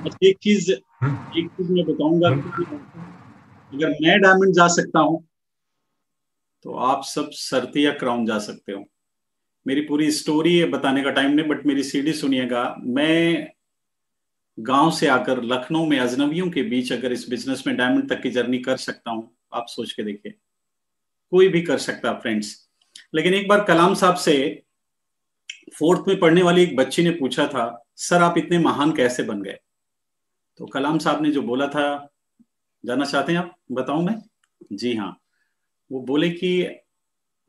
अच्छा, एक चीज मैं बताऊंगा कि अगर मैं डायमंड जा सकता हूं तो आप सब सरतिया क्राउन जा सकते हो। मेरी पूरी स्टोरी बताने का टाइम नहीं, बट मेरी सीडी सुनिएगा। मैं गांव से आकर लखनऊ में अजनबियों के बीच अगर इस बिजनेस में डायमंड तक की जर्नी कर सकता हूं, आप सोच के देखिए। कोई भी कर सकता है फ्रेंड्स। लेकिन एक बार कलाम साहब से फोर्थ में पढ़ने वाली एक बच्ची ने पूछा था, सर आप इतने महान कैसे बन गए? तो कलाम साहब ने जो बोला था, जानना चाहते हैं आप? बताऊं मैं? जी हाँ। वो बोले कि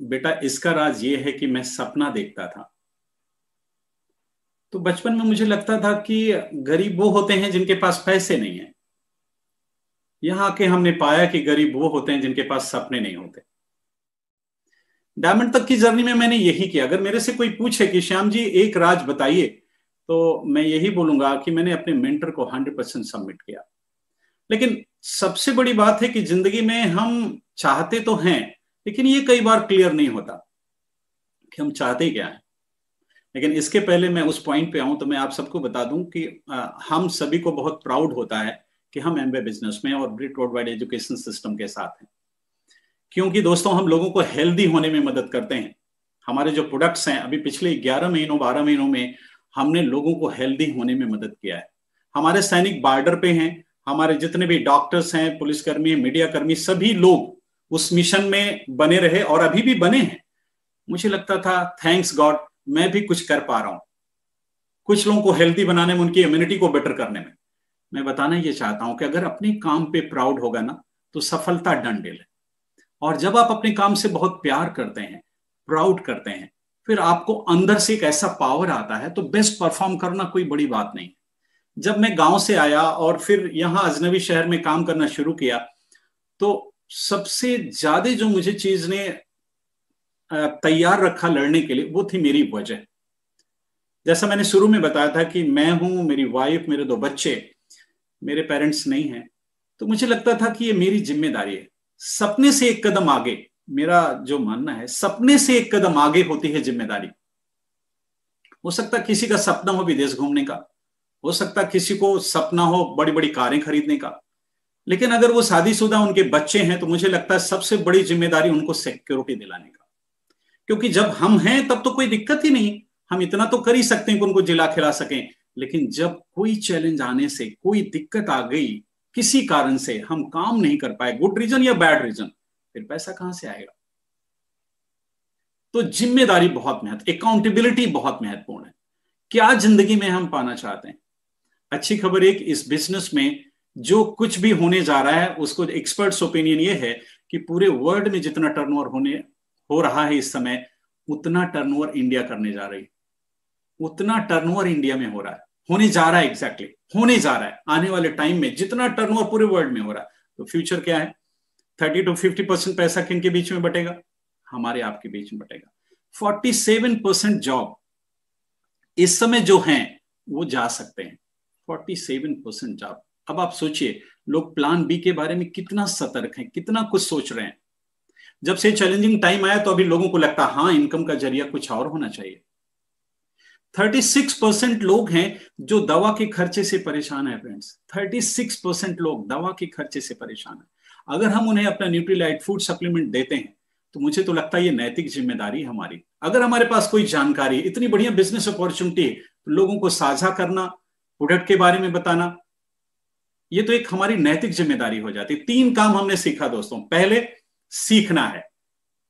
बेटा, इसका राज ये है कि मैं सपना देखता था। तो बचपन में मुझे लगता था कि गरीब वो होते हैं जिनके पास पैसे नहीं है। यहां आके हमने पाया कि गरीब वो होते हैं जिनके पास सपने नहीं होते। डायमंड तक की जर्नी में मैंने यही किया। अगर मेरे से कोई पूछे कि श्याम जी एक राज बताइए, तो मैं यही बोलूंगा कि मैंने अपने मेंटर को 100% सबमिट किया। लेकिन सबसे बड़ी बात है कि जिंदगी में हम चाहते तो हैं, लेकिन ये कई बार क्लियर नहीं होता कि हम चाहते क्या है। लेकिन इसके पहले मैं उस पॉइंट पे आऊं तो मैं आप सबको बता दूं कि हम सभी को बहुत प्राउड होता है कि हम एमवे बिजनेस में और ब्रिट वर्ल्ड वाइड एजुकेशन सिस्टम के साथ हैं। क्योंकि दोस्तों, हम लोगों को हेल्दी होने में मदद करते हैं। हमारे जो प्रोडक्ट्स हैं, अभी पिछले 11 महीनों 12 महीनों में हमने लोगों को हेल्दी होने में मदद किया है। हमारे सैनिक बॉर्डर पे हैं, हमारे जितने भी डॉक्टर्स हैं, पुलिसकर्मी, मीडिया कर्मी, सभी लोग उस मिशन में बने रहे और अभी भी बने हैं। मुझे लगता था थैंक्स गॉड मैं भी कुछ कर पा रहा हूं, कुछ लोगों को हेल्दी बनाने में, उनकी इम्यूनिटी को बेटर करने में। मैं बताना ये चाहता हूं कि अगर अपने काम पे प्राउड होगा ना, तो सफलता डन डील है। और जब आप अपने काम से बहुत प्यार करते हैं, प्राउड करते हैं, फिर आपको अंदर से एक ऐसा पावर आता है, तो बेस्ट परफॉर्म करना कोई बड़ी बात नहीं। जब मैं गांव से आया और फिर यहां अजनबी शहर में काम करना शुरू किया, तो सबसे ज्यादा जो मुझे चीज ने तैयार रखा लड़ने के लिए, वो थी मेरी वजह। जैसा मैंने शुरू में बताया था कि मैं हूं, मेरी वाइफ, मेरे 2 बच्चे, मेरे पेरेंट्स नहीं हैं। तो मुझे लगता था कि ये मेरी जिम्मेदारी है। सपने से एक कदम आगे, मेरा जो मानना है, सपने से एक कदम आगे होती है जिम्मेदारी। हो सकता किसी का सपना हो विदेश घूमने का, हो सकता किसी को सपना हो बड़ी बड़ी कारें खरीदने का, लेकिन अगर वो शादीशुदा, उनके बच्चे हैं, तो मुझे लगता है सबसे बड़ी जिम्मेदारी उनको सिक्योरिटी दिलाने का। क्योंकि जब हम हैं तब तो कोई दिक्कत ही नहीं, हम इतना तो कर ही सकते हैं कि उनको जिला खिला सकें। लेकिन जब कोई चैलेंज आने से, कोई दिक्कत आ गई, किसी कारण से हम काम नहीं कर पाए, गुड रीजन या बैड रीजन, फिर पैसा कहां से आएगा? तो जिम्मेदारी बहुत महत्व, अकाउंटेबिलिटी बहुत महत्वपूर्ण है। क्या जिंदगी में हम पाना चाहते हैं? अच्छी खबर एक, इस बिजनेस में जो कुछ भी होने जा रहा है, उसको एक्सपर्ट्स ओपिनियन ये है कि पूरे वर्ल्ड में जितना टर्नओवर हो रहा है इस समय, उतना टर्नओवर इंडिया करने जा रही है। उतना टर्नओवर इंडिया में हो रहा है, होने जा रहा है, एग्जैक्टली होने जा रहा है। आने वाले टाइम में जितना टर्नओवर पूरे वर्ल्ड में हो रहा है, तो फ्यूचर क्या है? 30 to 50% पैसा किन के बीच में बटेगा? हमारे आपके बीच में बटेगा। 47% जॉब इस समय जो हैं वो जा सकते हैं। 47% जॉब। अब आप सोचिए, लोग प्लान बी के बारे में कितना सतर्क हैं, कितना कुछ सोच रहे हैं। जब से चैलेंजिंग टाइम आया तो अभी लोगों को लगता है हाँ, इनकम का जरिया कुछ और होना चाहिए। 36% लोग हैं जो दवा के खर्चे से परेशान है फ्रेंड्स। 36% लोग दवा के खर्चे से परेशान है। अगर हम उन्हें अपना न्यूट्रीलाइट फूड सप्लीमेंट देते हैं, तो मुझे तो लगता है ये नैतिक जिम्मेदारी हमारी। अगर हमारे पास कोई जानकारी, इतनी बढ़िया बिजनेस अपॉर्चुनिटी है, तो लोगों को साझा करना, प्रोडक्ट के बारे में बताना, ये तो एक हमारी नैतिक जिम्मेदारी हो जाती है। 3 काम हमने सीखा दोस्तों। पहले, सीखना है।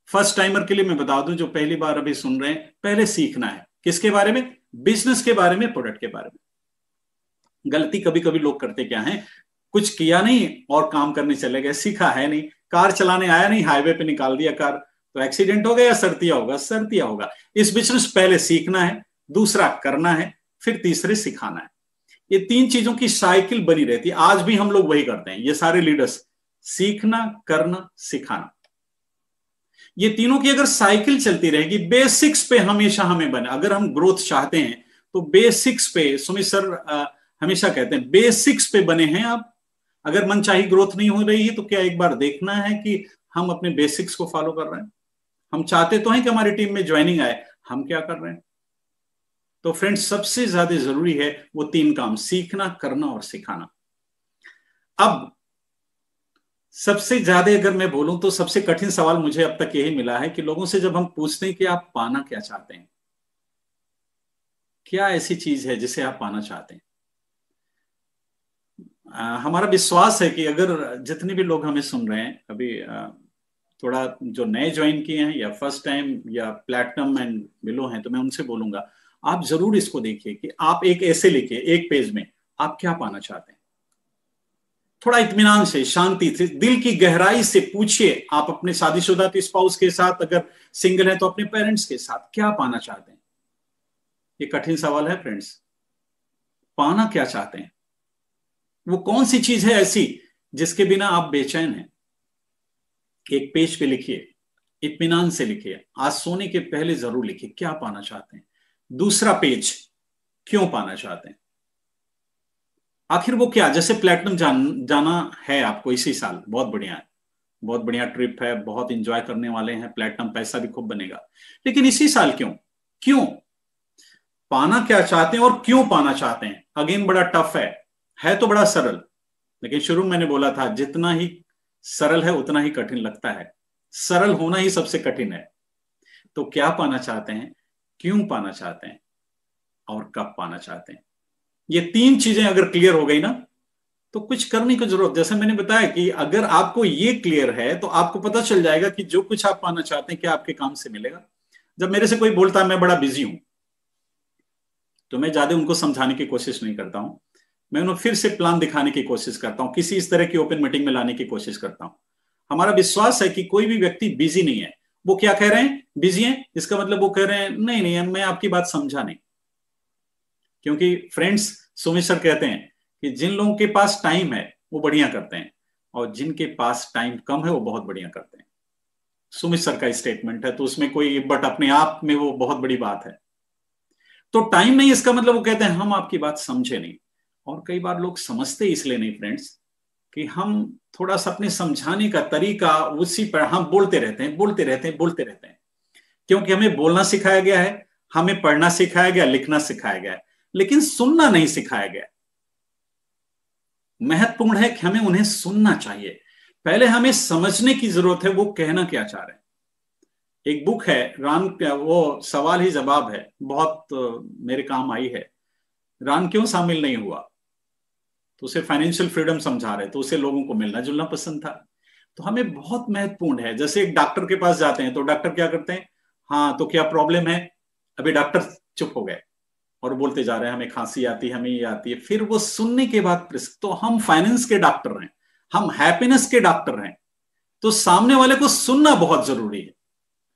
फर्स्ट टाइमर के लिए मैं बता दूं, जो पहली बार अभी सुन रहे हैं, पहले सीखना है। किसके बारे में? बिजनेस के बारे में, प्रोडक्ट के बारे में। गलती कभी कभी लोग करते क्या है, कुछ किया नहीं और काम करने चले गए, सीखा है नहीं। कार चलाने आया नहीं, हाईवे पे निकाल दिया कार, तो एक्सीडेंट हो गया या सर्तिया होगा? सर्तिया होगा। इस बिजनेस पहले सीखना है, दूसरा करना है, फिर तीसरे सिखाना है। ये 3 चीजों की साइकिल बनी रहती है। आज भी हम लोग वही करते हैं, ये सारे लीडर्स, सीखना, करना, सिखाना। ये तीनों की अगर साइकिल चलती रहेगी, बेसिक्स पे हमेशा हमें बने। अगर हम ग्रोथ चाहते हैं तो बेसिक्स पे, सुमित सर हमेशा कहते हैं बेसिक्स पे बने हैं आप। अगर मनचाही ग्रोथ नहीं हो रही है, तो क्या एक बार देखना है कि हम अपने बेसिक्स को फॉलो कर रहे हैं? हम चाहते तो हैं कि हमारी टीम में ज्वाइनिंग आए, हम क्या कर रहे हैं? तो फ्रेंड्स, सबसे ज्यादा जरूरी है वो 3 काम: सीखना, करना और सिखाना। अब सबसे ज्यादा अगर मैं बोलूं तो सबसे कठिन सवाल मुझे अब तक यही मिला है कि लोगों से जब हम पूछते हैं कि आप पाना क्या चाहते हैं, क्या ऐसी चीज है जिसे आप पाना चाहते हैं, हमारा विश्वास है कि अगर जितने भी लोग हमें सुन रहे हैं अभी, थोड़ा जो नए ज्वाइन किए हैं या फर्स्ट टाइम या प्लेटिनम एंड बिलो हैं, तो मैं उनसे बोलूंगा आप जरूर इसको देखिए कि आप एक ऐसे लिखिए एक पेज में आप क्या पाना चाहते हैं। थोड़ा इत्मीनान से, शांति से, दिल की गहराई से पूछिए। आप अपने शादीशुदा स्पाउस के साथ, अगर सिंगल है तो अपने पेरेंट्स के साथ क्या पाना चाहते हैं। ये कठिन सवाल है फ्रेंड्स, पाना क्या चाहते हैं, वो कौन सी चीज है ऐसी जिसके बिना आप बेचैन हैं। एक पेज पे लिखिए, इत्मीनान से लिखिए, आज सोने के पहले जरूर लिखिए क्या पाना चाहते हैं। दूसरा पेज, क्यों पाना चाहते हैं, आखिर वो क्या, जैसे प्लेटिनम जाना है आपको इसी साल, बहुत बढ़िया है, बहुत बढ़िया ट्रिप है, बहुत इंजॉय करने वाले हैं, प्लेटिनम पैसा भी खूब बनेगा, लेकिन इसी साल क्यों, क्यों पाना क्या चाहते हैं और क्यों पाना चाहते हैं। अगेन बड़ा टफ है तो बड़ा सरल, लेकिन शुरू में मैंने बोला था जितना ही सरल है उतना ही कठिन लगता है, सरल होना ही सबसे कठिन है। तो क्या पाना चाहते हैं, क्यों पाना चाहते हैं और कब पाना चाहते हैं, ये 3 चीजें अगर क्लियर हो गई ना तो कुछ करने की जरूरत। जैसे मैंने बताया कि अगर आपको ये क्लियर है तो आपको पता चल जाएगा कि जो कुछ आप पाना चाहते हैं क्या आपके काम से मिलेगा। जब मेरे से कोई बोलता है मैं बड़ा बिजी हूं, तो मैं ज्यादा उनको समझाने की कोशिश नहीं करता हूं, मैं उन्हें फिर से प्लान दिखाने की कोशिश करता हूं, किसी इस तरह की ओपन मीटिंग में लाने की कोशिश करता हूं। हमारा विश्वास है कि कोई भी व्यक्ति बिजी नहीं है। वो क्या कह रहे हैं, बिजी हैं, इसका मतलब वो कह रहे हैं नहीं नहीं मैं आपकी बात समझा नहीं। क्योंकि फ्रेंड्स, सुमित सर कहते हैं कि जिन लोगों के पास टाइम है वो बढ़िया करते हैं, और जिनके पास टाइम कम है वो बहुत बढ़िया करते हैं। सुमित सर का स्टेटमेंट है, तो उसमें कोई बट अपने आप में वो बहुत बड़ी बात है। तो टाइम नहीं, इसका मतलब वो कहते हैं हम आपकी बात समझे नहीं। और कई बार लोग समझते इसलिए नहीं फ्रेंड्स कि हम थोड़ा सा अपने समझाने का तरीका उसी पर हम बोलते रहते हैं, बोलते रहते हैं, बोलते रहते हैं, क्योंकि हमें बोलना सिखाया गया है, हमें पढ़ना सिखाया गया, लिखना सिखाया गया है, लेकिन सुनना नहीं सिखाया गया। महत्वपूर्ण है कि हमें उन्हें सुनना चाहिए, पहले हमें समझने की जरूरत है वो कहना क्या चाह रहे हैं। एक बुक है रान, वो सवाल ही जवाब है, बहुत मेरे काम आई है। रान क्यों शामिल नहीं हुआ, तो उसे फाइनेंशियल फ्रीडम समझा रहे, तो उसे लोगों को मिलना जुलना पसंद था। तो हमें बहुत महत्वपूर्ण है, जैसे एक डॉक्टर के पास जाते हैं तो डॉक्टर क्या करते हैं, हाँ तो क्या प्रॉब्लम है, अभी डॉक्टर चुप हो गए और बोलते जा रहे हैं हमें खांसी आती है, हमें ये आती है, फिर वो सुनने के बाद तो हम फाइनेंस के डॉक्टर हैं, हम हैप्पीनेस के डॉक्टर हैं, तो सामने वाले को सुनना बहुत जरूरी है।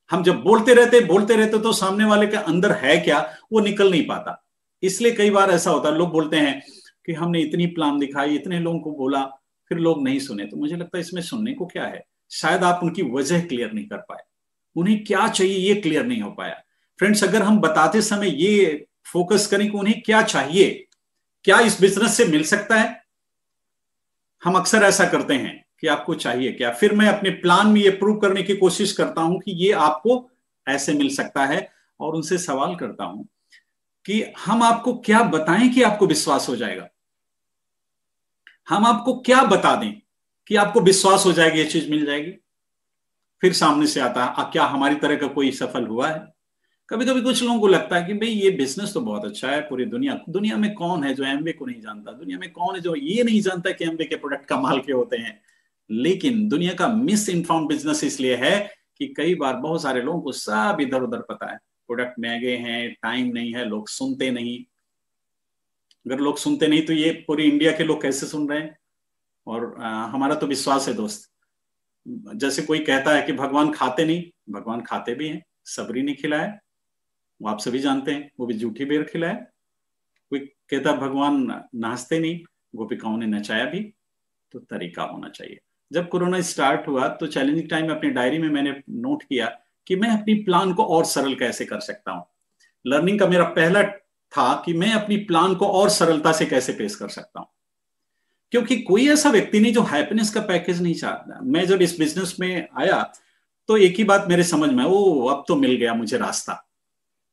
हम जब बोलते रहते तो सामने वाले के अंदर है क्या वो निकल नहीं पाता। इसलिए कई बार ऐसा होता है, लोग बोलते हैं कि हमने इतनी प्लान दिखाई, इतने लोगों को बोला, फिर लोग नहीं सुने। तो मुझे लगता है इसमें सुनने को क्या है, शायद आप उनकी वजह क्लियर नहीं कर पाए, उन्हें क्या चाहिए ये क्लियर नहीं हो पाया। फ्रेंड्स, अगर हम बताते समय ये फोकस करें कि उन्हें क्या चाहिए, क्या इस बिजनेस से मिल सकता है, हम अक्सर ऐसा करते हैं कि आपको चाहिए क्या, फिर मैं अपने प्लान में ये प्रूव करने की कोशिश करता हूं कि ये आपको ऐसे मिल सकता है, और उनसे सवाल करता हूं कि हम आपको क्या बताएं कि आपको विश्वास हो जाएगा, हम आपको क्या बता दें कि आपको विश्वास हो जाएगी ये चीज मिल जाएगी। फिर सामने से आता है क्या हमारी तरह का कोई सफल हुआ है। कभी कभी कुछ लोगों को लगता है कि भाई ये बिजनेस तो बहुत अच्छा है, पूरी दुनिया में कौन है जो एमवे को नहीं जानता, दुनिया में कौन है जो ये नहीं जानता कि एमवे के प्रोडक्ट कमाल के होते हैं। लेकिन दुनिया का मिस इन्फॉर्म बिजनेस इसलिए है कि कई बार बहुत सारे लोगों को सब इधर उधर पता है, प्रोडक्ट महंगे हैं, टाइम नहीं है, लोग सुनते नहीं। अगर लोग सुनते नहीं तो ये पूरी इंडिया के लोग कैसे सुन रहे हैं। और हमारा तो विश्वास है दोस्त, जैसे कोई कहता है कि भगवान खाते नहीं, भगवान खाते भी हैं, सबरी ने खिलाया, वो आप सभी जानते हैं, वो भी जूठी बेर खिलाया। कोई कहता भगवान नाचते नहीं, गोपिकाओं ने नचाया भी। तो तरीका होना चाहिए। जब कोरोना स्टार्ट हुआ तो चैलेंजिंग टाइम में अपनी डायरी में मैंने नोट किया कि मैं अपनी प्लान को और सरल कैसे कर सकता हूं। लर्निंग का मेरा पहला था कि मैं अपनी प्लान को और सरलता से कैसे पेश कर सकता हूं, क्योंकि कोई ऐसा व्यक्ति नहीं जो हैप्पीनेस का पैकेज नहीं चाहता। मैं जब इस बिजनेस में आया तो एक ही बात मेरे समझ में, ओ अब तो मिल गया मुझे रास्ता।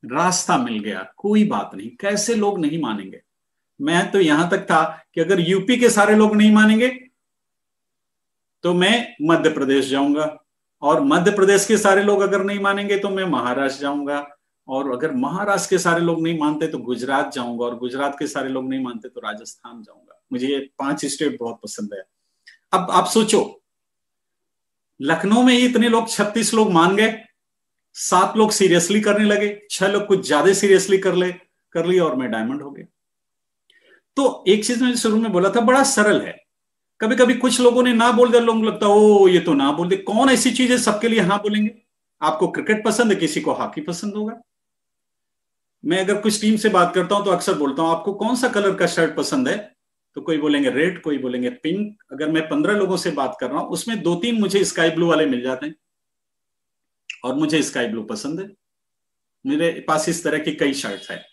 रास्ता मिल गया, कोई बात नहीं, कैसे लोग नहीं मानेंगे। मैं तो यहां तक था कि अगर यूपी के सारे लोग नहीं मानेंगे तो मैं मध्य प्रदेश जाऊंगा, और मध्य प्रदेश के सारे लोग अगर नहीं मानेंगे तो मैं महाराष्ट्र जाऊंगा, और अगर महाराष्ट्र के सारे लोग नहीं मानते तो गुजरात जाऊंगा, और गुजरात के सारे लोग नहीं मानते तो राजस्थान जाऊंगा। मुझे ये 5 स्टेट बहुत पसंद है। अब आप सोचो, लखनऊ में ही इतने लोग, 36 लोग मान गए, 7 लोग सीरियसली करने लगे, 6 लोग कुछ ज्यादा सीरियसली कर लिया, और मैं डायमंड हो गया। तो एक चीज मैंने शुरू में बोला था, बड़ा सरल है। कभी कभी कुछ लोगों ने ना बोल दिया, लोगों को लगता है ओ ये तो ना बोल दे। कौन ऐसी चीज है सबके लिए हाँ बोलेंगे? आपको क्रिकेट पसंद है, किसी को हॉकी पसंद होगा। मैं अगर कुछ टीम से बात करता हूं तो अक्सर बोलता हूं आपको कौन सा कलर का शर्ट पसंद है, तो कोई बोलेंगे रेड, कोई बोलेंगे पिंक। अगर मैं 15 लोगों से बात कर रहा हूं उसमें 2-3 मुझे स्काई ब्लू वाले मिल जाते हैं, और मुझे स्काई ब्लू पसंद है। मेरे पास इस तरह की कई शर्ट्स है।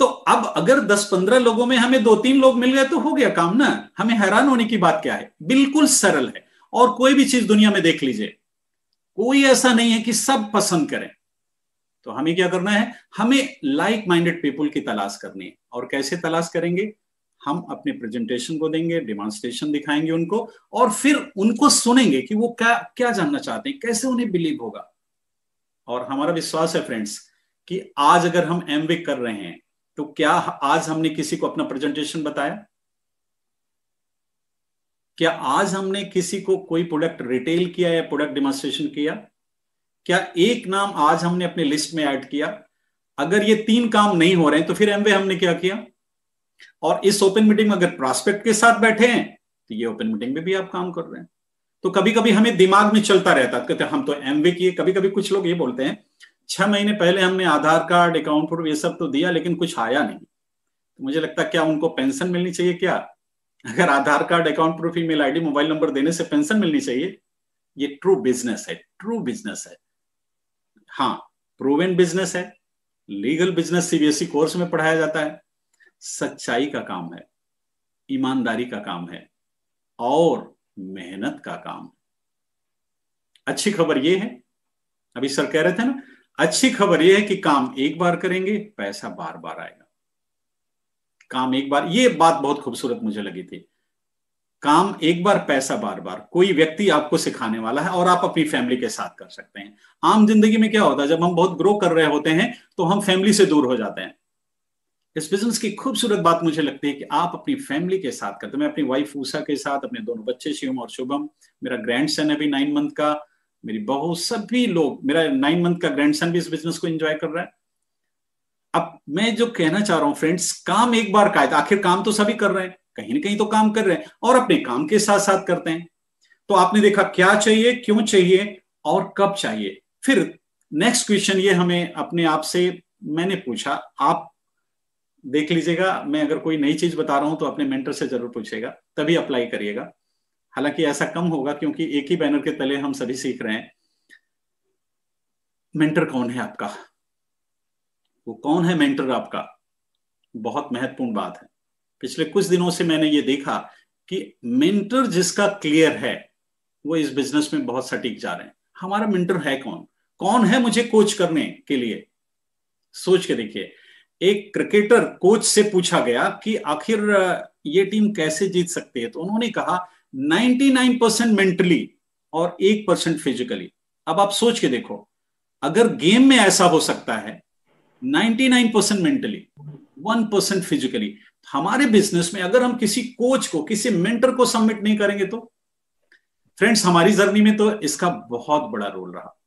तो अब अगर 10-15 लोगों में हमें 2-3 लोग मिल गए तो हो गया काम ना। हमें हैरान होने की बात क्या है, बिल्कुल सरल है। और कोई भी चीज दुनिया में देख लीजिए, कोई ऐसा नहीं है कि सब पसंद करें। तो हमें क्या करना है, हमें लाइक माइंडेड पीपल की तलाश करनी है। और कैसे तलाश करेंगे? हम अपने प्रेजेंटेशन को देंगे, डिमॉन्स्ट्रेशन दिखाएंगे उनको, और फिर उनको सुनेंगे कि वो क्या क्या जानना चाहते हैं, कैसे उन्हें बिलीव होगा। और हमारा विश्वास है फ्रेंड्स कि आज अगर हम एमविक कर रहे हैं तो क्या आज हमने किसी को अपना प्रेजेंटेशन बताया? क्या आज हमने किसी को कोई प्रोडक्ट रिटेल किया या प्रोडक्ट डिमॉन्स्ट्रेशन किया? क्या एक नाम आज हमने अपने लिस्ट में ऐड किया? अगर ये 3 काम नहीं हो रहे हैं तो फिर एमवे हमने क्या किया? और इस ओपन मीटिंग में अगर प्रॉस्पेक्ट के साथ बैठे हैं तो ये ओपन मीटिंग में भी आप काम कर रहे हैं। तो कभी कभी हमें दिमाग में चलता रहता है, कहते हम तो एमवे किए। कभी कभी कुछ लोग ये बोलते हैं 6 महीने पहले हमने आधार कार्ड, अकाउंट प्रूफ ये सब तो दिया लेकिन कुछ आया नहीं। तो मुझे लगता है क्या उनको पेंशन मिलनी चाहिए क्या? अगर Aadhaar card, account proof, email ID, mobile number देने से पेंशन मिलनी चाहिए? ये ट्रू बिजनेस है, ट्रू बिजनेस है। हाँ, प्रूवन बिजनेस है, लीगल बिजनेस सीबीएसई कोर्स में पढ़ाया जाता है। सच्चाई का काम है, ईमानदारी का काम है, और मेहनत का काम। अच्छी खबर यह है, अभी सर कह रहे थे ना, अच्छी खबर यह है कि काम एक बार करेंगे, पैसा बार बार आएगा। काम एक बार, ये बात बहुत खूबसूरत मुझे लगी थी। काम एक बार, पैसा बार बार। कोई व्यक्ति आपको सिखाने वाला है और आप अपनी फैमिली के साथ कर सकते हैं। आम जिंदगी में क्या होता है, जब हम बहुत ग्रो कर रहे होते हैं तो हम फैमिली से दूर हो जाते हैं। इस बिजनेस की खूबसूरत बात मुझे लगती है कि आप अपनी फैमिली के साथ करते हैं। मैं अपनी वाइफ उषा के साथ, अपने दोनों बच्चे शिवम और शुभम, मेरा ग्रैंडसन है अभी 9 मंथ का, मेरी बहू, सभी लोग, मेरा 9 मंथ का ग्रैंडसन भी इस बिजनेस को एंजॉय कर रहा है। अब मैं जो कहना चाह रहा हूं फ्रेंड्स, काम एक बार का है, आखिर काम तो सभी कर रहे हैं, कहीं ना कहीं तो काम कर रहे हैं, और अपने काम के साथ साथ करते हैं। तो आपने देखा क्या चाहिए, क्यों चाहिए, और कब चाहिए। फिर नेक्स्ट क्वेश्चन ये हमें अपने आप से मैंने पूछा, आप देख लीजिएगा, मैं अगर कोई नई चीज बता रहा हूं तो अपने मेंटर से जरूर पूछिएगा, तभी अप्लाई करिएगा। हालांकि ऐसा कम होगा क्योंकि एक ही बैनर के तले हम सभी सीख रहे हैं। मेंटर कौन है आपका? वो कौन है मेंटर आपका? बहुत महत्वपूर्ण बात है। पिछले कुछ दिनों से मैंने ये देखा कि मेंटर जिसका क्लियर है वो इस बिजनेस में बहुत सटीक जा रहे हैं। हमारा मेंटर है कौन? कौन है मुझे कोच करने के लिए? सोच के देखिए, एक क्रिकेटर कोच से पूछा गया कि आखिर ये टीम कैसे जीत सकती है, तो उन्होंने कहा 99% मेंटली और 1% फिजिकली। अब आप सोच के देखो, अगर गेम में ऐसा हो सकता है 99% मेंटली, 1% फिजिकली, हमारे बिजनेस में अगर हम किसी कोच को, किसी मेंटर को सबमिट नहीं करेंगे तो? फ्रेंड्स, हमारी जर्नी में तो इसका बहुत बड़ा रोल रहा।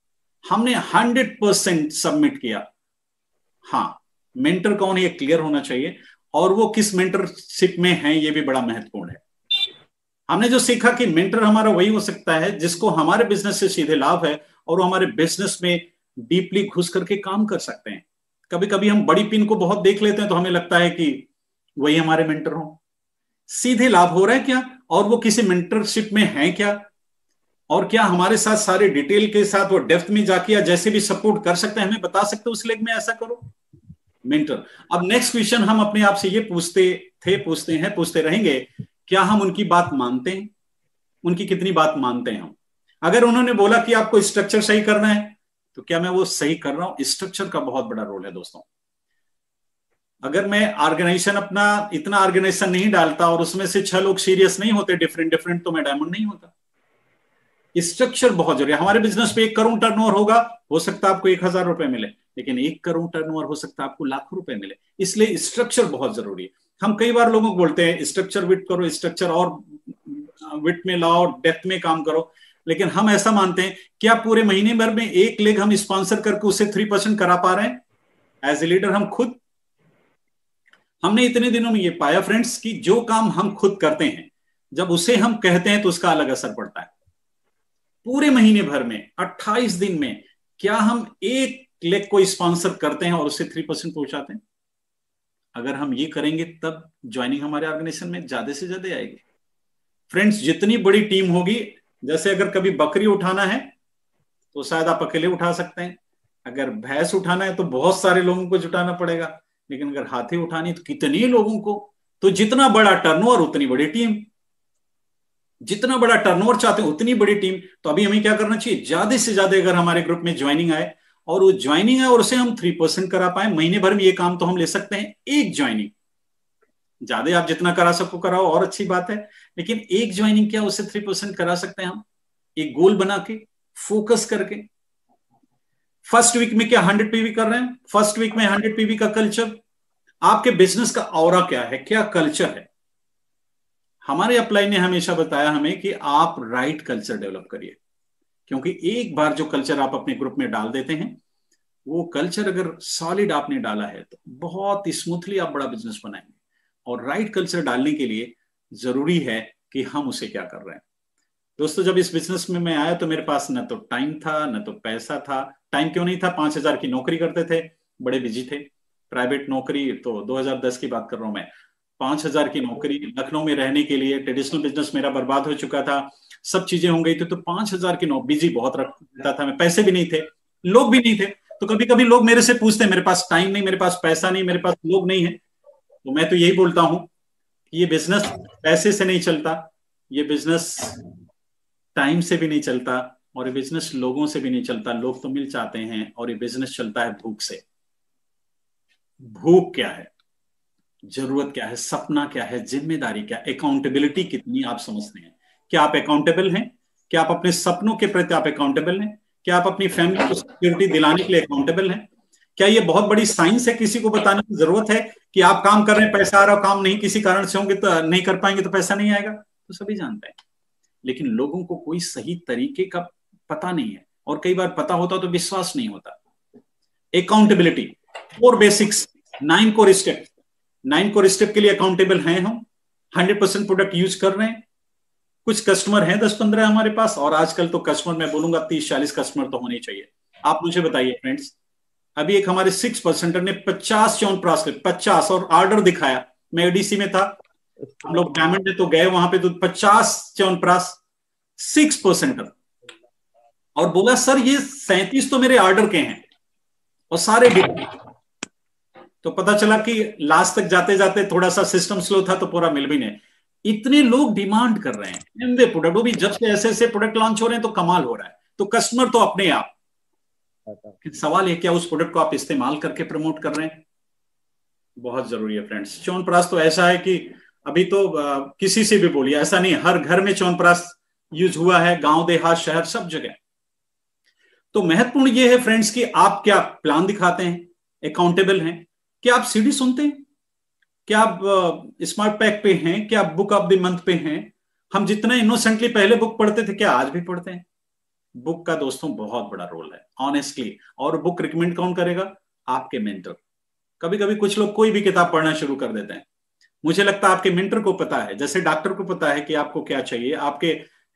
हमने 100% सबमिट किया। हाँ, मेंटर कौन है ये क्लियर होना चाहिए, और वो किस मेंटरशिप में है ये भी बड़ा महत्वपूर्ण है। हमने जो सीखा कि मेंटर हमारा वही हो सकता है जिसको हमारे बिजनेस से सीधे लाभ है, और वो हमारे बिजनेस में डीपली घुस करके काम कर सकते हैं। कभी कभी हम बड़ी पिन को बहुत देख लेते हैं तो हमें लगता है कि वही हमारे मेंटर हो। सीधे लाभ हो रहा है क्या, और वो किसी मेंटरशिप में है क्या, और क्या हमारे साथ सारे डिटेल के साथ वो डेप्थ में जाके या जैसे भी सपोर्ट कर सकते हैं, हमें बता सकते उस लेग में ऐसा करो। मेंटर। अब नेक्स्ट क्वेश्चन हम अपने आप से ये पूछते रहेंगे, क्या हम उनकी बात मानते हैं? उनकी कितनी बात मानते हैं हम? अगर उन्होंने बोला कि आपको स्ट्रक्चर सही करना है तो क्या मैं वो सही कर रहा हूं? स्ट्रक्चर का बहुत बड़ा रोल है दोस्तों। अगर मैं ऑर्गेनाइजेशन अपना इतना ऑर्गेनाइजेशन नहीं डालता और उसमें से 6 लोग सीरियस नहीं होते डिफरेंट डिफरेंट, तो मैं डायमंड नहीं होता। स्ट्रक्चर बहुत जरूरी है। हमारे बिजनेस पे 1 करोड़ टर्नओवर होगा, हो सकता है आपको 1,000 रुपए मिले, लेकिन 1 करोड़ टर्नओवर हो सकता है आपको लाखों रुपए मिले। इसलिए स्ट्रक्चर बहुत जरूरी है। हम कई बार लोगों को बोलते हैं स्ट्रक्चर विट करो, स्ट्रक्चर और विट में लाओ, डेप्थ में काम करो, लेकिन हम ऐसा मानते हैं क्या पूरे महीने भर में एक लेग हम स्पॉन्सर करके उसे 3% करा पा रहे हैं? एज ए लीडर हम खुद, हमने इतने दिनों में ये पाया फ्रेंड्स कि जो काम हम खुद करते हैं, जब उसे हम कहते हैं तो उसका अलग असर पड़ता है। पूरे महीने भर में 28 दिन में क्या हम एक लेग को स्पॉन्सर करते हैं और उसे 3% पहुंचाते हैं? अगर हम ये करेंगे तब ज्वाइनिंग हमारे ऑर्गेनाइजेशन में ज्यादा से ज्यादा आएगी। फ्रेंड्स, जितनी बड़ी टीम होगी, जैसे अगर कभी बकरी उठाना है तो शायद आप अकेले उठा सकते हैं, अगर भैंस उठाना है तो बहुत सारे लोगों को जुटाना पड़ेगा, लेकिन अगर हाथी उठानी तो कितने लोगों को। तो जितना बड़ा टर्नओवर उतनी बड़ी टीम, जितना बड़ा टर्नओवर चाहते हैं उतनी बड़ी टीम। तो अभी हमें क्या करना चाहिए? ज्यादा से ज्यादा अगर हमारे ग्रुप में ज्वाइनिंग आए और वो ज्वाइनिंग है और उसे हम 3% करा पाए महीने भर में, ये काम तो हम ले सकते हैं। एक ज्वाइनिंग, ज्यादा आप जितना करा सको कराओ और अच्छी बात है, लेकिन एक ज्वाइनिंग क्या उसे 3% करा सकते हैं हम, एक गोल बना के, फोकस करके। फर्स्ट वीक में क्या 100 पीवी कर रहे हैं? फर्स्ट वीक में 100 पीवी का कल्चर। आपके बिजनेस का ऑरा क्या है, क्या कल्चर है? हमारे अपलाइन ने हमेशा बताया हमें कि आप राइट कल्चर डेवलप करिए, क्योंकि एक बार जो कल्चर आप अपने ग्रुप में डाल देते हैं, वो कल्चर अगर सॉलिड आपने डाला है तो बहुत स्मूथली आप बड़ा बिजनेस बनाएंगे। और राइट कल्चर डालने के लिए जरूरी है कि हम उसे क्या कर रहे हैं। दोस्तों, जब इस बिजनेस में मैं आया तो मेरे पास न तो टाइम था न तो पैसा था। टाइम क्यों नहीं था? 5,000 की नौकरी करते थे, बड़े बिजी थे, प्राइवेट नौकरी, तो 2010 की बात कर रहा हूं मैं। 5,000 की नौकरी, लखनऊ में रहने के लिए, ट्रेडिशनल बिजनेस मेरा बर्बाद हो चुका था, सब चीजें हो गई थी, तो 5,000 की नौकरी, बिजी बहुत रहता था मैं, पैसे भी नहीं थे, लोग भी नहीं थे। तो कभी कभी लोग मेरे से पूछते हैं, मेरे पास टाइम नहीं, मेरे पास पैसा नहीं, मेरे पास लोग नहीं है। तो मैं तो यही बोलता हूं कि ये बिजनेस पैसे से नहीं चलता, ये बिजनेस टाइम से भी नहीं चलता, और ये बिजनेस लोगों से भी नहीं चलता। लोग तो मिल जाते हैं, और ये बिजनेस चलता है भूख से। भूख क्या है, जरूरत क्या है, सपना क्या है, जिम्मेदारी क्या, अकाउंटेबिलिटी कितनी आप समझते हैं? क्या आप अकाउंटेबल हैं? क्या आप अपने सपनों के प्रति आप अकाउंटेबल हैं? क्या आप अपनी फैमिली को सिक्योरिटी दिलाने के लिए अकाउंटेबल हैं? क्या ये बहुत बड़ी साइंस है, किसी को बताने की जरूरत है कि आप काम कर रहे हैं, पैसा आ रहा, काम नहीं किसी कारण से होंगे तो नहीं कर पाएंगे तो पैसा नहीं आएगा? तो सभी जानते हैं, लेकिन लोगों को कोई सही तरीके का पता नहीं है, और कई बार पता होता तो विश्वास नहीं होता। Accountability, 4 basics, 9 core step, 9 core step के लिए अकाउंटेबल हैं हम। 100% प्रोडक्ट यूज कर रहे हैं। कुछ कस्टमर हैं 10-15 हमारे पास, और आजकल तो कस्टमर मैं बोलूंगा 30-40 कस्टमर तो होने ही चाहिए। आप मुझे बताइए फ्रेंड्स, अभी एक हमारे 6% ने 50 च्यवनप्राश, 50 और ऑर्डर दिखाया। मैं एडीसी में था, हम लोग डायमंड में तो गए वहां पे, तो 50 च्यवनप्राश, 6%, और बोला सर ये 37 तो मेरे ऑर्डर के हैं और सारे बिक। तो पता चला कि लास्ट तक जाते जाते थोड़ा सा सिस्टम स्लो था, तो पूरा मिल भी नहीं। इतने लोग डिमांड कर रहे हैं एमवे प्रोडक्ट, वो भी जब से ऐसे ऐसे प्रोडक्ट लॉन्च हो रहे हैं तो कमाल हो रहा है। तो कस्टमर तो अपने आप, सवाल है क्या उस प्रोडक्ट को आप इस्तेमाल करके प्रमोट कर रहे हैं? बहुत जरूरी है फ्रेंड्स। च्यवनप्राश तो ऐसा है कि अभी तो किसी से भी बोलिए, ऐसा नहीं, हर घर में च्यवनप्राश यूज हुआ है, गांव देहात शहर सब जगह। तो महत्वपूर्ण ये है फ्रेंड्स कि आप क्या प्लान दिखाते हैं, अकाउंटेबल हैं, क्या आप सीडी सुनते हैं, क्या आप स्मार्ट पैक पे हैं, क्या आप बुक ऑफ द मंथ पे हैं? हम जितना इनोसेंटली पहले बुक पढ़ते थे, क्या आज भी पढ़ते हैं? बुक का दोस्तों बहुत बड़ा रोल है ऑनेस्टली। और बुक रिकमेंड कौन करेगा? आपके मेंटर। कभी कभी कुछ लोग कोई भी किताब पढ़ना शुरू कर देते हैं, मुझे लगता है आपके मेंटर को पता है, जैसे डॉक्टर को पता है कि आपको क्या चाहिए, आपके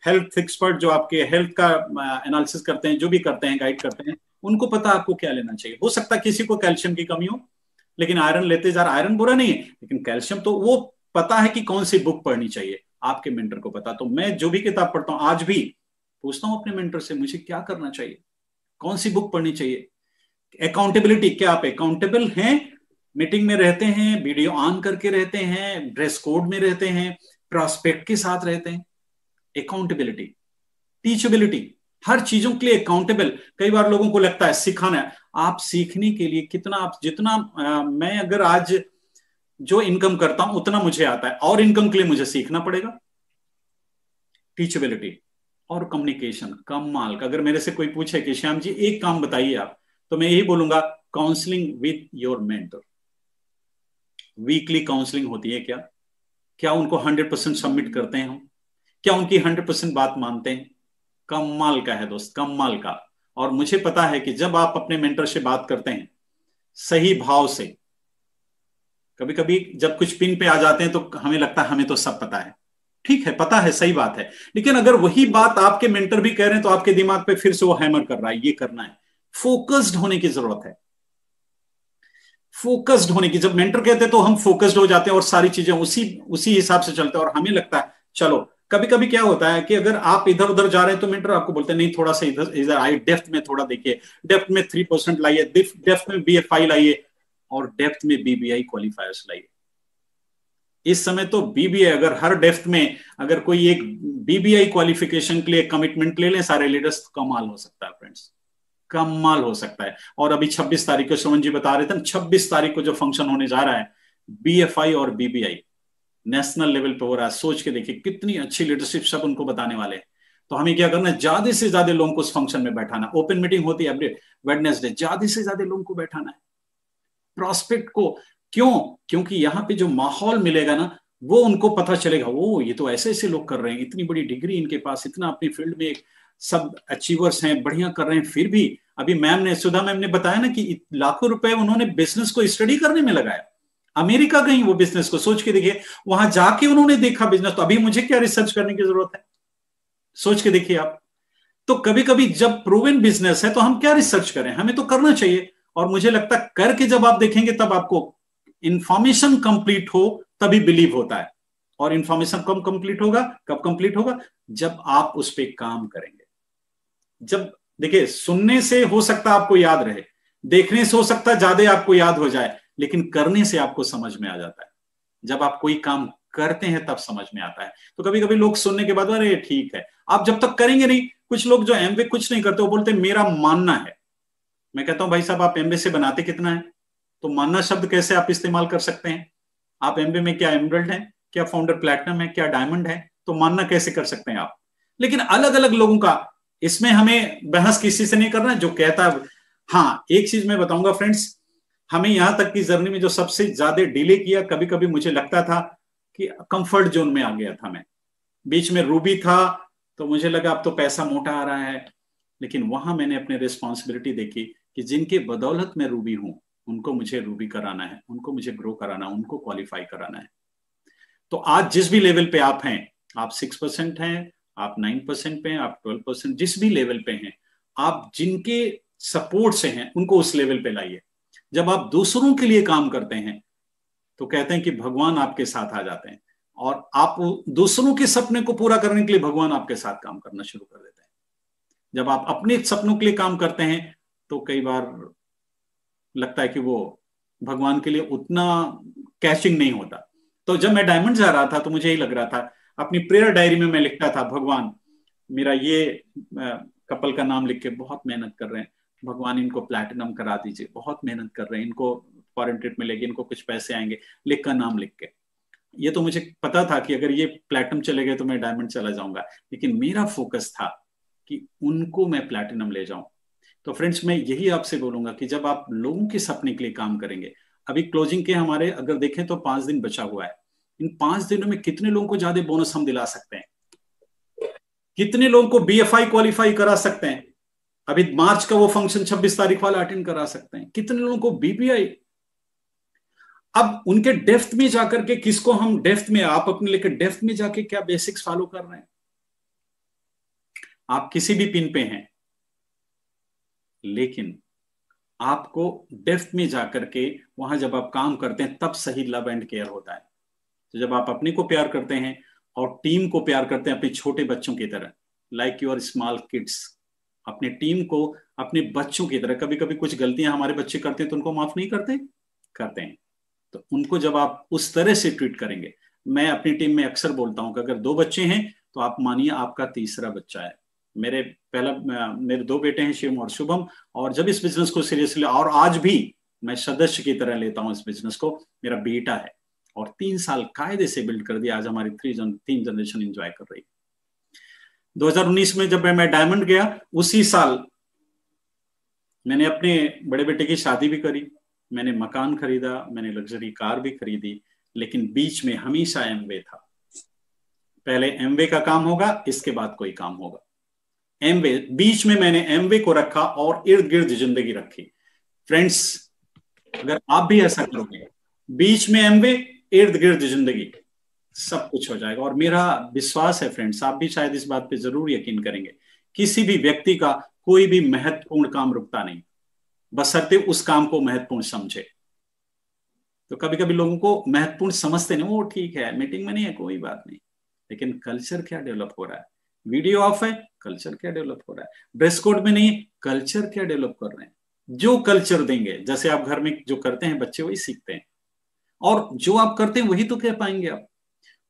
हेल्थ एक्सपर्ट जो आपके हेल्थ का एनालिसिस करते हैं, जो भी करते हैं, गाइड करते हैं, उनको पता आपको क्या लेना चाहिए। हो सकता है किसी को कैल्शियम की कमी हो, लेकिन आयरन लेते जा रहा, आयरन बुरा नहीं है, लेकिन कैल्शियम तो वो पता है कि कौन सी बुक पढ़नी चाहिए, आपके मेंटर को पता। तो मैं जो भी किताब पढ़ता हूं आज भी पूछता हूं अपने मेंटर से, मुझे क्या करना चाहिए, कौन सी बुक पढ़नी चाहिए। अकाउंटेबिलिटी, क्या आप अकाउंटेबल हैं? मीटिंग में रहते हैं, वीडियो ऑन करके रहते हैं, ड्रेस कोड में रहते हैं, प्रॉस्पेक्ट के साथ रहते हैं। अकाउंटेबिलिटी, टीचेबिलिटी, हर चीजों के लिए अकाउंटेबल। कई बार लोगों को लगता है सिखाना है, आप सीखने के लिए कितना, आप जितना मैं अगर आज जो इनकम करता हूं उतना मुझे आता है, और इनकम के लिए मुझे सीखना पड़ेगा। टीचेबिलिटी और कम्युनिकेशन कमाल का। अगर मेरे से कोई पूछे कि श्याम जी एक काम बताइए आप, तो मैं यही बोलूंगा, counselling with your mentor. Weekly counselling होती है क्या? क्या उनको 100% सबमिट करते हैं हम? क्या उनकी 100% बात मानते हैं? कमाल का है दोस्त, कमाल का। और मुझे पता है कि जब आप अपने मेंटर से बात करते हैं सही भाव से, कभी कभी जब कुछ पिन पे आ जाते हैं तो हमें लगता है हमें तो सब पता है। ठीक है, पता है, सही बात है। लेकिन अगर वही बात आपके मेंटर भी कह रहे हैं तो आपके दिमाग पे फिर से वो हैमर कर रहा है, ये करना है। फोकस्ड होने की जरूरत है, फोकस्ड होने की। जब मेंटर कहते हैं तो हम फोकस्ड हो जाते हैं और सारी चीजें उसी उसी हिसाब से चलते हैं, और हमें लगता है चलो। कभी कभी क्या होता है कि अगर आप इधर उधर जा रहे हैं तो मेंटर आपको बोलते हैं नहीं, थोड़ा सा इधर इधर आइए, डेप्थ में थोड़ा देखिए, डेप्थ में 3% लाइए, डेप्थ में BFI लाइए, और डेप्थ में BBI क्वालिफायर्स लाइए। इस समय तो BBI, अगर हर डेप्थ में अगर कोई एक BBI क्वालिफिकेशन के लिए कमिटमेंट ले लें सारे लीडर्स, तो कमाल हो सकता है फ्रेंड्स, कमाल हो सकता है। और अभी 26 तारीख को श्रवण जी बता रहे थे ना, 26 तारीख को जो फंक्शन होने जा रहा है, BFI और BBI नेशनल लेवल पे हो रहा है। सोच के देखिए कितनी अच्छी लीडरशिप सब उनको बताने वाले हैं। तो हमें क्या करना है, ज्यादा से ज्यादा लोगों को उस फंक्शन में बैठाना। ओपन मीटिंग होती है एवरी वेडनेसडे, ज्यादा से ज्यादा लोगों को बैठाना है, प्रोस्पेक्ट को। क्यों? क्योंकि यहाँ पे जो माहौल मिलेगा ना, वो उनको पता चलेगा, वो ये तो ऐसे ऐसे लोग कर रहे हैं, इतनी बड़ी डिग्री इनके पास, इतना अपनी फील्ड में सब अचीवर्स हैं, बढ़िया कर रहे हैं, फिर भी अभी मैम ने, सुधा मैम ने बताया ना कि लाखों रुपए उन्होंने बिजनेस को स्टडी करने में लगाया। अमेरिका गई वो बिजनेस को, सोच के देखिए, वहां जाके उन्होंने देखा बिजनेस, तो अभी मुझे क्या रिसर्च करने की जरूरत है? सोच के देखिए आप। तो कभी कभी जब प्रूवन बिजनेस है तो हम क्या रिसर्च करें, हमें तो करना चाहिए। और मुझे लगता है करके जब आप देखेंगे तब आपको इंफॉर्मेशन कंप्लीट हो, तभी बिलीव होता है। और इंफॉर्मेशन कब कंप्लीट होगा, कब कंप्लीट होगा? जब आप उस पर काम करेंगे। जब देखिए, सुनने से हो सकता है आपको याद रहे, देखने से हो सकता है ज्यादा आपको याद हो जाए, लेकिन करने से आपको समझ में आ जाता है। जब आप कोई काम करते हैं तब समझ में आता है। तो कभी कभी लोग सुनने के बाद अरे ठीक है, आप जब तक करेंगे नहीं। कुछ लोग जो एमवे कुछ नहीं करते, वो बोलते मेरा मानना है। मैं कहता हूं भाई साहब, आप एमवे से बनाते कितना है? तो मानना शब्द कैसे आप इस्तेमाल कर सकते हैं? आप एमबीए में क्या एमरल्ड है, क्या फाउंडर प्लैटिनम है, क्या डायमंड है? तो मानना कैसे कर सकते हैं आप? लेकिन अलग अलग लोगों का, इसमें हमें बहस किसी से नहीं करना जो कहता है। हाँ, एक चीज मैं बताऊंगा फ्रेंड्स, हमें यहां तक की जर्नी में जो सबसे ज्यादा डिले किया, कभी कभी मुझे लगता था कि कंफर्ट जोन में आ गया था मैं। बीच में रूबी था, तो मुझे लगा अब तो पैसा मोटा आ रहा है। लेकिन वहां मैंने अपनी रिस्पॉन्सिबिलिटी देखी कि जिनके बदौलत मैं रूबी हूं, उनको मुझे रूबी कराना है, उनको मुझे ग्रो कराना, उनको क्वालिफाई कराना है। तो आज जिस भी लेवल पे आप हैं, आप 6% हैं, आप 9% पे हैं, आप 12%, जिस भी लेवल पे हैं, आप जिनके सपोर्ट से हैं उनको उस लेवल पे लाइए। जब आप दूसरों के लिए काम करते हैं तो कहते हैं कि भगवान आपके साथ आ जाते हैं, और आप दूसरों के सपने को पूरा करने के लिए भगवान आपके साथ काम करना शुरू कर देते हैं। जब आप अपने सपनों के लिए काम करते हैं तो कई बार लगता है कि वो भगवान के लिए उतना कैचिंग नहीं होता। तो जब मैं डायमंड जा रहा था तो मुझे यही लग रहा था, अपनी प्रेयर डायरी में मैं लिखता था, भगवान मेरा ये कपल का नाम लिख के, बहुत मेहनत कर रहे हैं, भगवान इनको प्लैटिनम करा दीजिए, बहुत मेहनत कर रहे हैं, इनको फॉरेन ट्रिप मिलेगी, इनको कुछ पैसे आएंगे, लिख का नाम लिख के। ये तो मुझे पता था कि अगर ये प्लैटिनम चले गए तो मैं डायमंड चला जाऊंगा, लेकिन मेरा फोकस था कि उनको मैं प्लैटिनम ले जाऊं। तो फ्रेंड्स, मैं यही आपसे बोलूंगा कि जब आप लोगों के सपने के लिए काम करेंगे, अभी क्लोजिंग के हमारे अगर देखें तो 5 दिन बचा हुआ है। इन 5 दिनों में कितने लोगों को ज्यादा बोनस हम दिला सकते हैं? कितने लोगों को BFI क्वालिफाई करा सकते हैं? अभी मार्च का वो फंक्शन 26 तारीख वाला अटेंड करा सकते हैं? कितने लोगों को BPI? अब उनके डेप्थ में जाकर के, किसको हम डेप्थ में, आप अपने लेकर डेप्थ में जाके क्या बेसिक्स फॉलो कर रहे हैं? आप किसी भी पिन पे हैं, लेकिन आपको डेप्थ में जाकर के वहां जब आप काम करते हैं तब सही लव एंड केयर होता है। तो जब आप अपने को प्यार करते हैं और टीम को प्यार करते हैं अपने छोटे बच्चों की तरह, लाइक योर स्मॉल किड्स, अपने टीम को अपने बच्चों की तरह, कभी कभी कुछ गलतियां हमारे बच्चे करते हैं तो उनको माफ नहीं करते, करते हैं। तो उनको जब आप उस तरह से ट्रीट करेंगे, मैं अपनी टीम में अक्सर बोलता हूं कि अगर 2 बच्चे हैं तो आप मानिए आपका तीसरा बच्चा है। मेरे दो बेटे हैं, शिवम और शुभम, और जब इस बिजनेस को सीरियसली, और आज भी मैं सदस्य की तरह लेता हूं इस बिजनेस को, मेरा बेटा है, और 3 साल कायदे से बिल्ड कर दिया। आज हमारी तीन जनरेशन एंजॉय कर रही है। 2019 में जब मैं डायमंड गया, उसी साल मैंने अपने बड़े बेटे की शादी भी करी, मैंने मकान खरीदा, मैंने लग्जरी कार भी खरीदी, लेकिन बीच में हमेशा एमवे था। पहले एमवे का काम होगा, इसके बाद कोई काम होगा। एमवे, बीच में मैंने एमवे को रखा और इर्द गिर्द जिंदगी रखी। फ्रेंड्स, अगर आप भी ऐसा करोगे, बीच में एमवे, इर्द गिर्द जिंदगी, सब कुछ हो जाएगा। और मेरा विश्वास है फ्रेंड्स, आप भी शायद इस बात पे जरूर यकीन करेंगे, किसी भी व्यक्ति का कोई भी महत्वपूर्ण काम रुकता नहीं, बशर्ते उस काम को महत्वपूर्ण समझे। तो कभी कभी लोगों को महत्वपूर्ण समझते नहीं, वो ठीक है, मीटिंग में नहीं है, कोई बात नहीं, लेकिन कल्चर क्या डेवलप हो रहा है? वीडियो ऑफ है, कल्चर क्या डेवलप हो रहा है? ड्रेस कोड में नहीं है, कल्चर क्या डेवलप कर रहे हैं? जो कल्चर देंगे, जैसे आप घर में जो करते हैं बच्चे वही सीखते हैं, और जो आप करते हैं वही तो कह पाएंगे आप।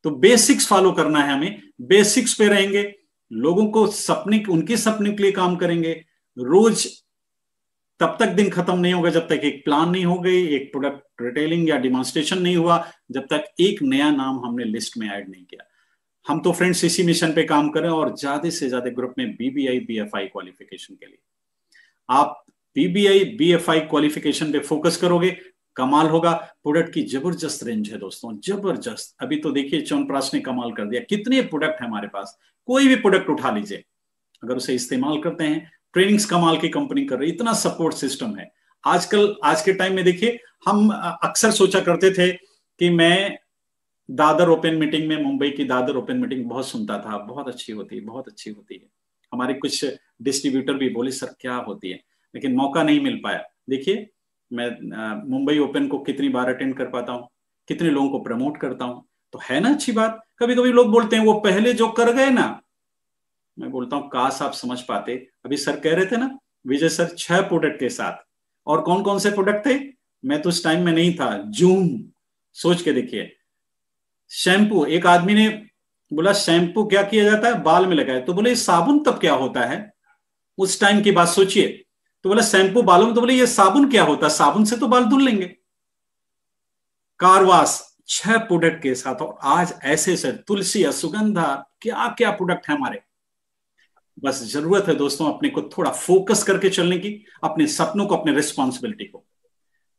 तो बेसिक्स फॉलो करना है हमें, बेसिक्स पे रहेंगे, लोगों को उनके सपने के लिए काम करेंगे रोज। तब तक दिन खत्म नहीं होगा जब तक एक प्लान नहीं हो गई, एक प्रोडक्ट रिटेलिंग या डिमॉन्स्ट्रेशन नहीं हुआ, जब तक एक नया नाम हमने लिस्ट में ऐड नहीं किया। हम तो फ्रेंड्स इसी मिशन पे काम करें, और ज्यादा से ज्यादा ग्रुप में बीबीआई बीएफआई क्वालिफिकेशन के लिए आप बीबीआई बीएफआई क्वालिफिकेशन पे फोकस करोगे, कमाल होगा। प्रोडक्ट की जबरदस्त रेंज है दोस्तों, जबरदस्त। अभी तो देखिए च्यवनप्राश ने कमाल कर दिया, कितने प्रोडक्ट है हमारे पास। कोई भी प्रोडक्ट उठा लीजिए, अगर उसे इस्तेमाल करते हैं, ट्रेनिंग्स कमाल की कंपनी कर रही है, इतना सपोर्ट सिस्टम है। आजकल आज के टाइम में देखिए, हम अक्सर सोचा करते थे कि मैं दादर ओपन मीटिंग में, मुंबई की दादर ओपन मीटिंग बहुत सुनता था, बहुत अच्छी होती है, बहुत अच्छी होती है। हमारे कुछ डिस्ट्रीब्यूटर भी बोले सर क्या होती है, लेकिन मौका नहीं मिल पाया। देखिए मैं मुंबई ओपन को कितनी बार अटेंड कर पाता हूँ, कितने लोगों को प्रमोट करता हूँ, तो है ना अच्छी बात। कभी कभी लोग बोलते हैं वो पहले जो कर गए ना, मैं बोलता हूँ काश आप समझ पाते। अभी सर कह रहे थे ना, विजय सर 6 प्रोडक्ट के साथ, और कौन कौन से प्रोडक्ट थे? मैं तो उस टाइम में नहीं था। जूम, सोच के देखिए। शैम्पू, एक आदमी ने बोला शैम्पू क्या किया जाता है? बाल में लगाए। तो बोले साबुन तब क्या होता है? उस टाइम की बात सोचिए। तो बोला शैम्पू बालों में, तो बोले ये साबुन क्या होता है? साबुन से तो बाल धुल लेंगे। कारवास, 6 प्रोडक्ट के साथ, और आज ऐसे से तुलसी, सुगंधा, क्या क्या प्रोडक्ट है हमारे। बस जरूरत है दोस्तों अपने को थोड़ा फोकस करके चलने की, अपने सपनों को, अपने रिस्पॉन्सिबिलिटी को।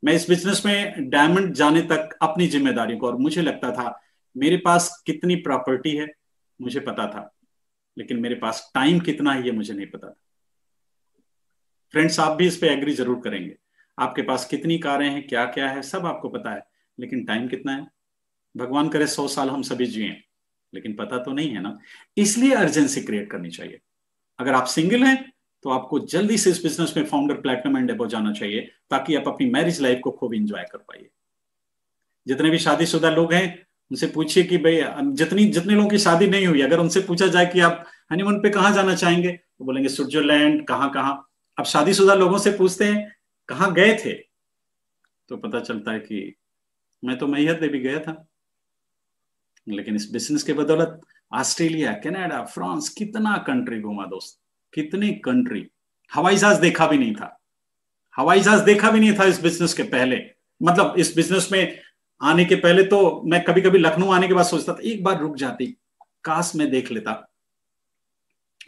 मैं इस बिजनेस में डायमंड जाने तक अपनी जिम्मेदारी को, और मुझे लगता था मेरे पास कितनी प्रॉपर्टी है मुझे पता था, लेकिन मेरे पास टाइम कितना है ये मुझे नहीं पता था। फ्रेंड्स, आप भी इस पे एग्री जरूर करेंगे। आपके पास कितनी कारें हैं, क्या क्या है, सब आपको पता है, लेकिन टाइम कितना है? भगवान करे 100 साल हम सभी जिए, लेकिन पता तो नहीं है ना। इसलिए अर्जेंसी क्रिएट करनी चाहिए। अगर आप सिंगल हैं तो आपको जल्दी से इस बिजनेस में फाउंडर प्लेटिनम एंड एबो जाना चाहिए, ताकि आप अपनी मैरिज लाइफ को खूब इंजॉय कर पाइए। जितने भी शादीशुदा लोग हैं उनसे पूछिए कि भाई, जितने लोगों की शादी नहीं हुई, अगर उनसे पूछा जाए कि आप हनीमून पे कहाँ जाना चाहेंगे, तो बोलेंगे स्विट्जरलैंड, कहाँ कहाँ। अब शादीशुदा लोगों से पूछते हैं कहाँ गए थे, तो पता चलता है कि मैं तो मैहर देवी गया था, लेकिन इस बिजनेस के बदौलत ऑस्ट्रेलिया, कनाडा, फ्रांस, कितना कंट्री घूमा दोस्त, कितनी कंट्री। हवाई जहाज देखा भी नहीं था, हवाई जहाज देखा भी नहीं था इस बिजनेस के पहले। मतलब इस बिजनेस में आने के पहले तो मैं कभी कभी लखनऊ आने के बाद सोचता था एक बार रुक जाती, काश मैं देख लेता।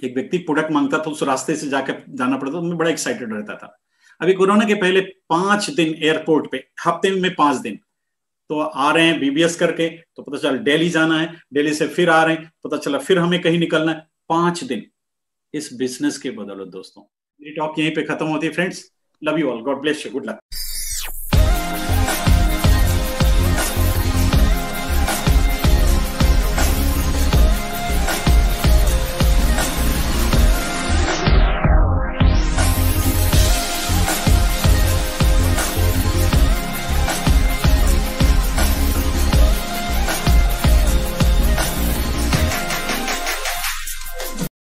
एक व्यक्ति प्रोडक्ट मांगता था, उस रास्ते से जाकर जाना पड़ता, तो मैं बड़ा एक्साइटेड रहता था। अभी कोरोना के पहले 5 दिन एयरपोर्ट पे, हफ्ते में 5 दिन, तो आ रहे हैं बीबीएस करके, तो पता चला दिल्ली जाना है, दिल्ली से फिर आ रहे हैं, पता चला फिर हमें कहीं निकलना है। 5 दिन इस बिजनेस के बदौलत दोस्तों। मेरी टॉक यहीं पे खत्म होती है friends. Love you all, God bless you, good luck.